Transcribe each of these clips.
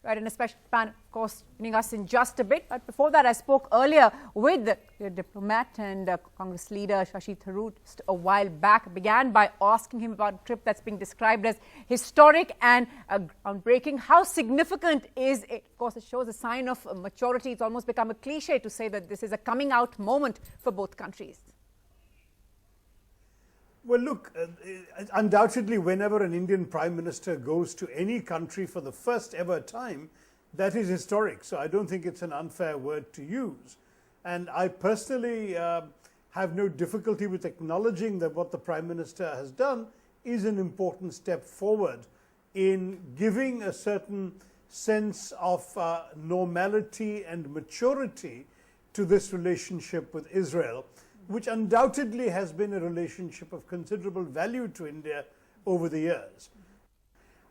Right, and a special man, of course, joining us in just a bit. But before that, I spoke earlier with the diplomat and Congress leader Shashi Tharoor just a while back. Began by asking him about a trip that's being described as historic and groundbreaking. How significant is it? Of course, it shows a sign of maturity. It's almost become a cliche to say that this is a coming out moment for both countries. Well, look, undoubtedly, whenever an Indian Prime Minister goes to any country for the first ever time, that is historic. So I don't think it's an unfair word to use. And I personally have no difficulty with acknowledging that what the Prime Minister has done is an important step forward in giving a certain sense of normality and maturity to this relationship with Israel, which undoubtedly has been a relationship of considerable value to India over the years.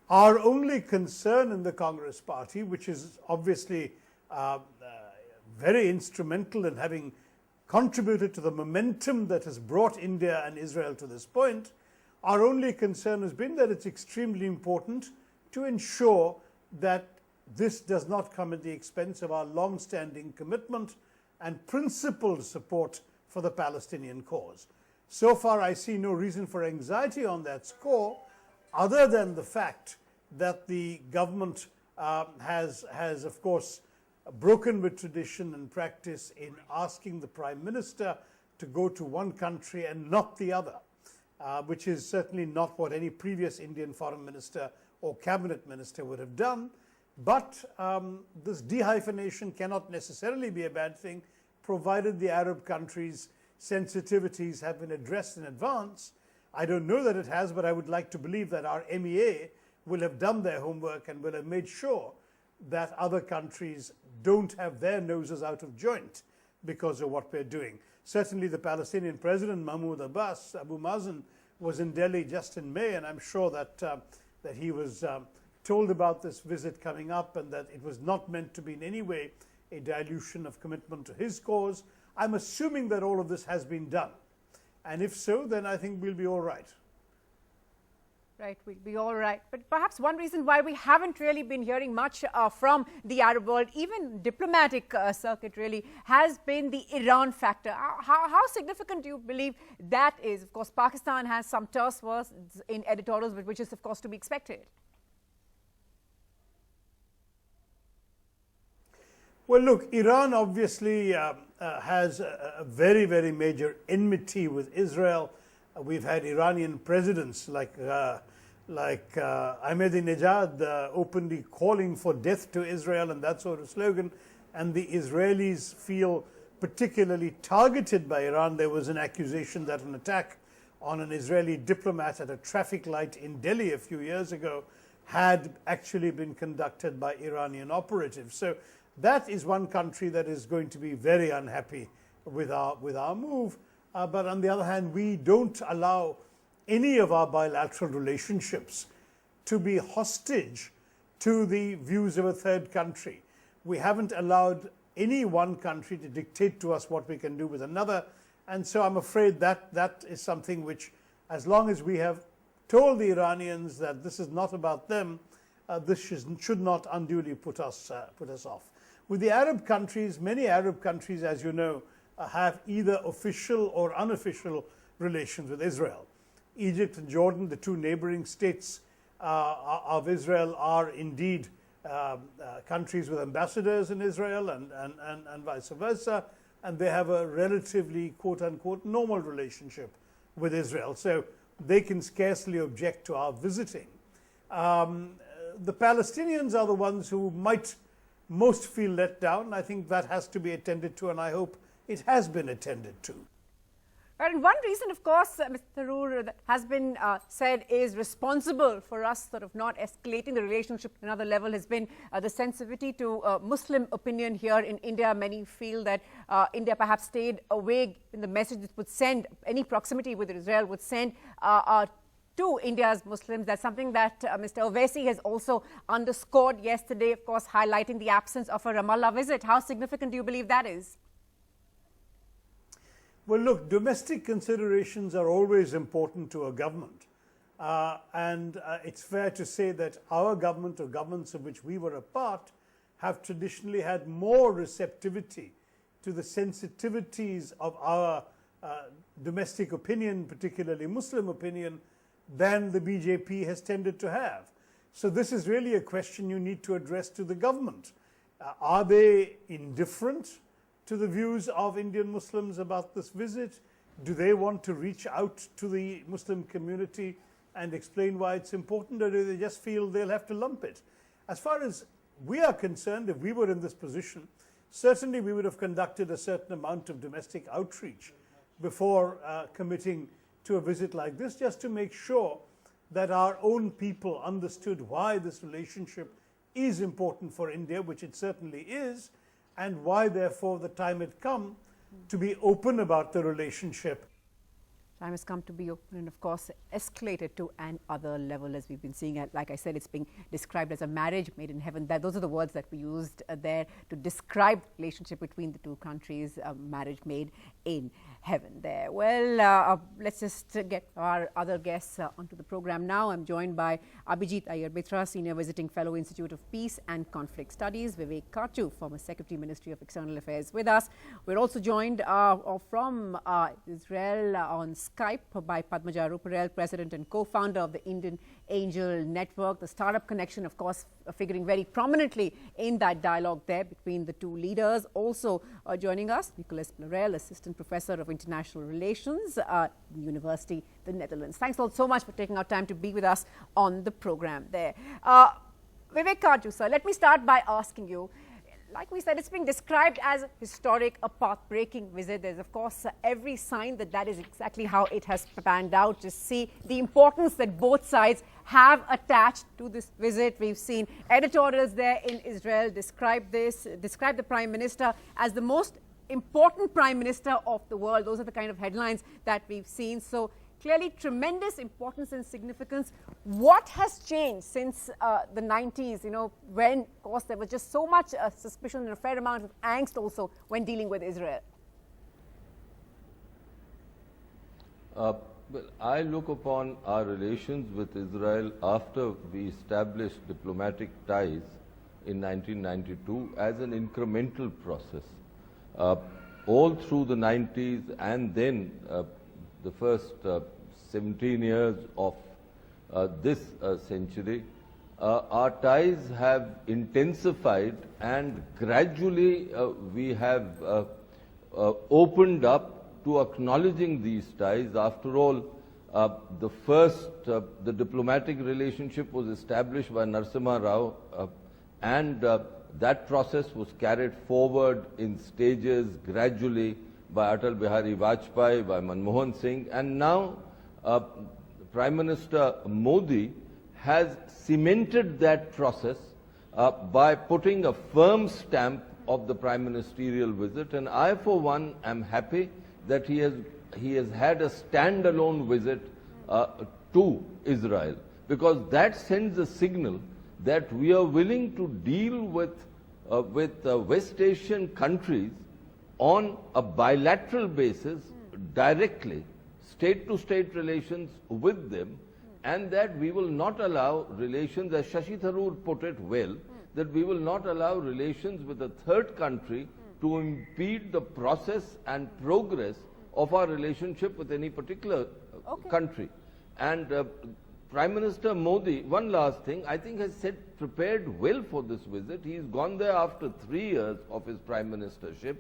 Our only concern in the Congress party, which is obviously very instrumental in having contributed to the momentum that has brought India and Israel to this point, our only concern has been that it's extremely important to ensure that this does not come at the expense of our long-standing commitment and principled support for the Palestinian cause. So far, I see no reason for anxiety on that score, other than the fact that the government has, of course, broken with tradition and practice in asking the Prime Minister to go to one country and not the other, which is certainly not what any previous Indian Foreign Minister or Cabinet Minister would have done. But this dehyphenation cannot necessarily be a bad thing, provided the Arab countries' sensitivities have been addressed in advance. I don't know that it has, but I would like to believe that our MEA will have done their homework and will have made sure that other countries don't have their noses out of joint because of what we're doing. Certainly the Palestinian President Mahmoud Abbas, Abu Mazen, was in Delhi just in May, and I'm sure that, that he was told about this visit coming up and that it was not meant to be in any way a dilution of commitment to his cause. I'm assuming that all of this has been done. And if so, then I think we'll be all right. Right, we'll be all right. But perhaps one reason why we haven't really been hearing much from the Arab world, even diplomatic circuit really, has been the Iran factor. How significant do you believe that is? Of course, Pakistan has some terse words in editorials, which is, of course, to be expected. Well, look, Iran obviously has a very, very major enmity with Israel. We've had Iranian presidents like Ahmadinejad openly calling for death to Israel and that sort of slogan. And the Israelis feel particularly targeted by Iran. There was an accusation that an attack on an Israeli diplomat at a traffic light in Delhi a few years ago had actually been conducted by Iranian operatives. So that is one country that is going to be very unhappy with our move. But on the other hand, we don't allow any of our bilateral relationships to be hostage to the views of a third country. We haven't allowed any one country to dictate to us what we can do with another. And so I'm afraid that that is something which, as long as we have told the Iranians that this is not about them, this should not unduly put us off. With the Arab countries, many Arab countries, as you know, have either official or unofficial relations with Israel. Egypt and Jordan, the two neighboring states of Israel, are indeed countries with ambassadors in Israel and vice versa, and they have a relatively quote-unquote normal relationship with Israel, so they can scarcely object to our visiting. The Palestinians are the ones who might most feel let down. I think that has to be attended to, and I hope it has been attended to. And one reason, of course, Mr. Tharoor, that has been said is responsible for us sort of not escalating the relationship to another level has been the sensitivity to Muslim opinion here in India. Many feel that India perhaps stayed away in the message it would send, any proximity with Israel would send to India's Muslims. That's something that Mr. Owaisi has also underscored yesterday, of course, highlighting the absence of a Ramallah visit. How significant do you believe that is? Well, look, domestic considerations are always important to a government. And it's fair to say that our government, or governments of which we were a part, have traditionally had more receptivity to the sensitivities of our domestic opinion, particularly Muslim opinion, than the BJP has tended to have. So this is really a question you need to address to the government. Are they indifferent to the views of Indian Muslims about this visit? Do they want to reach out to the Muslim community and explain why it's important, or do they just feel they'll have to lump it? As far as we are concerned, if we were in this position, certainly we would have conducted a certain amount of domestic outreach before committing to a visit like this, just to make sure that our own people understood why this relationship is important for India, which it certainly is, and why, therefore, the time had come to be open about the relationship. Time has come to be open and, of course, escalated to an other level, as we've been seeing. Like I said, it's being described as a marriage made in heaven. Those are the words that we used there to describe the relationship between the two countries, a marriage made in heaven there. Well, let's just get our other guests onto the program now. I'm joined by Abhijit Iyer Mitra, Senior Visiting Fellow, Institute of Peace and Conflict Studies, Vivek Karchu, former Secretary, Ministry of External Affairs, with us. We're also joined from Israel on Skype by Padmaja Ruparel, President and co-founder of the Indian Angel Network. The startup connection, of course, figuring very prominently in that dialogue there between the two leaders. Also joining us, Nicholas Blarel, Assistant Professor of International Relations, University, the Netherlands. Thanks all so much for taking out time to be with us on the program there. Vivek Karchu, sir, let me start by asking you, like we said, it's being described as historic, a path-breaking visit. There's, of course, every sign that that is exactly how it has panned out. Just see the importance that both sides have attached to this visit. We've seen editorials there in Israel describe the Prime Minister as the most important Prime Minister of the world. Those are the kind of headlines that we've seen. So clearly tremendous importance and significance. What has changed since the 90s, when, of course, there was just so much suspicion and a fair amount of angst also when dealing with Israel? Well, I look upon our relations with Israel after we established diplomatic ties in 1992 as an incremental process. All through the 90s and then the first 17 years of this century, our ties have intensified, and gradually we have opened up to acknowledging these ties. After all, the diplomatic relationship was established by Narasimha Rao, and that process was carried forward in stages gradually by Atal Bihari Vajpayee, by Manmohan Singh, and now Prime Minister Modi has cemented that process by putting a firm stamp of the prime ministerial visit. And I, for one, am happy that he has had a standalone visit to Israel, because that sends a signal that we are willing to deal with West Asian countries on a bilateral basis, directly, state-to-state relations with them, and that we will not allow relations, as Shashi Tharoor put it well, that we will not allow relations with a third country to impede the process and progress of our relationship with any particular country. And Prime Minister Modi, one last thing, I think has prepared well for this visit. He's gone there after 3 years of his prime ministership.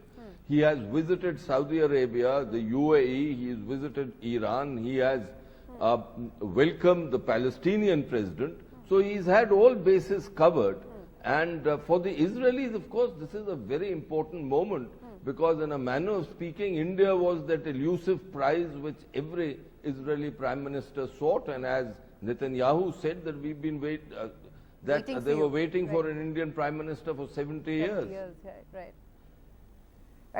He has visited Saudi Arabia, the UAE, he has visited Iran, he has welcomed the Palestinian president. So he's had all bases covered. And for the Israelis, of course, this is a very important moment, because in a manner of speaking, India was that elusive prize which every Israeli prime minister sought, and as Netanyahu said, that we've been they were waiting for an Indian prime minister for 70 years. Right.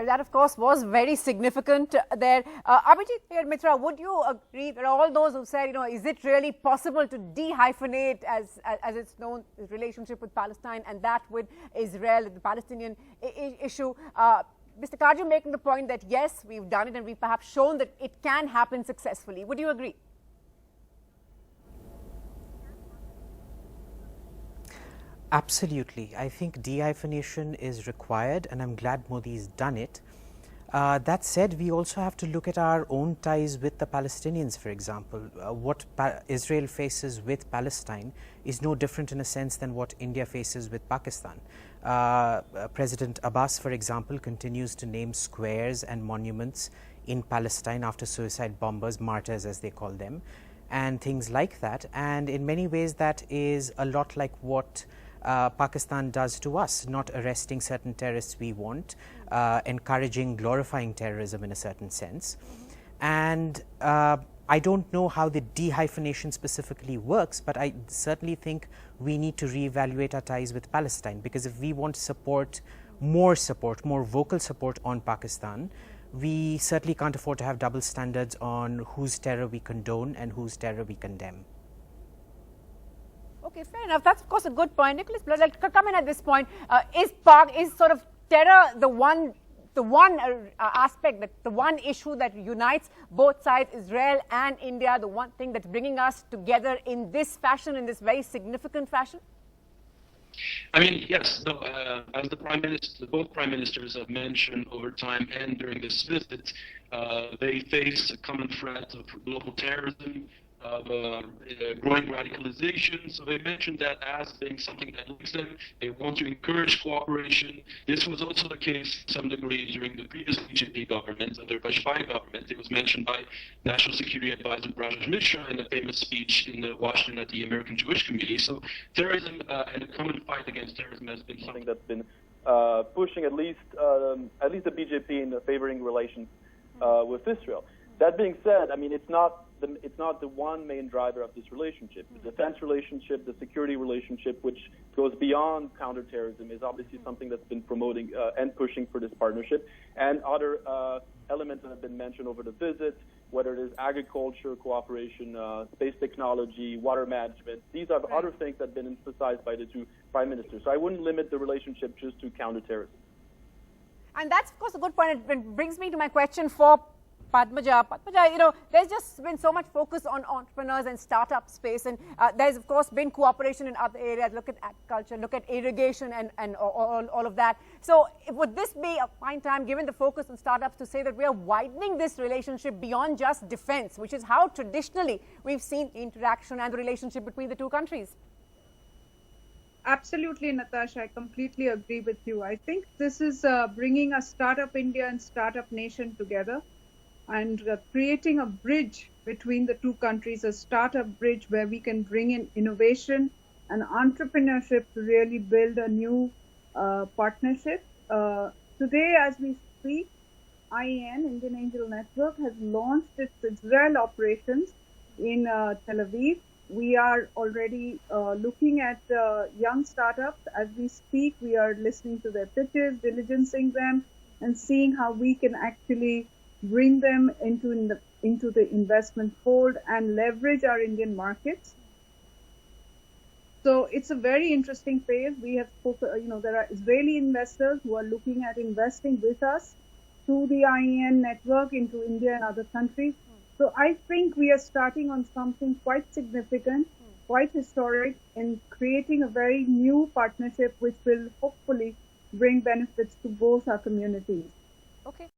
That, of course, was very significant there. Abhijit Mitra, would you agree? There are all those who said, is it really possible to de-hyphenate, as it's known, the relationship with Palestine and that with Israel, the Palestinian issue? Mr. Karju making the point that, yes, we've done it and we've perhaps shown that it can happen successfully. Would you agree? Absolutely. I think de-hyphenation is required, and I'm glad Modi's done it. That said, we also have to look at our own ties with the Palestinians, for example. What Israel faces with Palestine is no different in a sense than what India faces with Pakistan. President Abbas, for example, continues to name squares and monuments in Palestine after suicide bombers, martyrs as they call them, and things like that. And in many ways, that is a lot like what Pakistan does to us, not arresting certain terrorists we want, encouraging, glorifying terrorism in a certain sense. And I don't know how the de-hyphenation specifically works, but I certainly think we need to reevaluate our ties with Palestine, because if we want support, more vocal support on Pakistan, we certainly can't afford to have double standards on whose terror we condone and whose terror we condemn. Okay, fair enough. That's of course a good point. Nicholas, like, come in at this point. Is sort of terror the one aspect, the one issue that unites both sides, Israel and India, the one thing that's bringing us together in this fashion, in this very significant fashion? I mean, yes. So, as both prime ministers have mentioned over time and during this visit, they face a common threat of global terrorism, of growing radicalization. So they mentioned that as being something that links them. They want to encourage cooperation. This was also the case to some degree during the previous BJP government, under Vajpayee government. It was mentioned by National Security Advisor Rajesh Mishra in a famous speech in Washington at the American Jewish Committee. So terrorism and a common fight against terrorism has been something that's been pushing at least the BJP in favoring relations with Israel. That being said, I mean, it's not the one main driver of this relationship. The defense relationship, the security relationship, which goes beyond counterterrorism, is obviously something that's been promoting and pushing for this partnership. And other elements that have been mentioned over the visit, whether it is agriculture, cooperation, space technology, water management, these are other things that have been emphasized by the two prime ministers. So I wouldn't limit the relationship just to counterterrorism. And that's, of course, a good point. It brings me to my question for Padmaja, you know, there's just been so much focus on entrepreneurs and startup space, and there's of course been cooperation in other areas. Look at agriculture, look at irrigation, and all of that. So would this be a fine time, given the focus on startups, to say that we are widening this relationship beyond just defense, which is how traditionally we've seen the interaction and the relationship between the two countries? Absolutely, Natasha. I completely agree with you. I think this is bringing a startup India and startup nation together, and creating a bridge between the two countries, a startup bridge where we can bring in innovation and entrepreneurship to really build a new partnership. Today, as we speak, IAN, Indian Angel Network, has launched its Israel operations in Tel Aviv. We are already looking at young startups. As we speak, we are listening to their pitches, diligencing them, and seeing how we can actually bring them into the investment fold and leverage our Indian markets. So it's a very interesting phase. We have spoken, there are Israeli investors who are looking at investing with us through the IAN network into India and other countries. So I think we are starting on something quite significant, quite historic, in creating a very new partnership which will hopefully bring benefits to both our communities. Okay.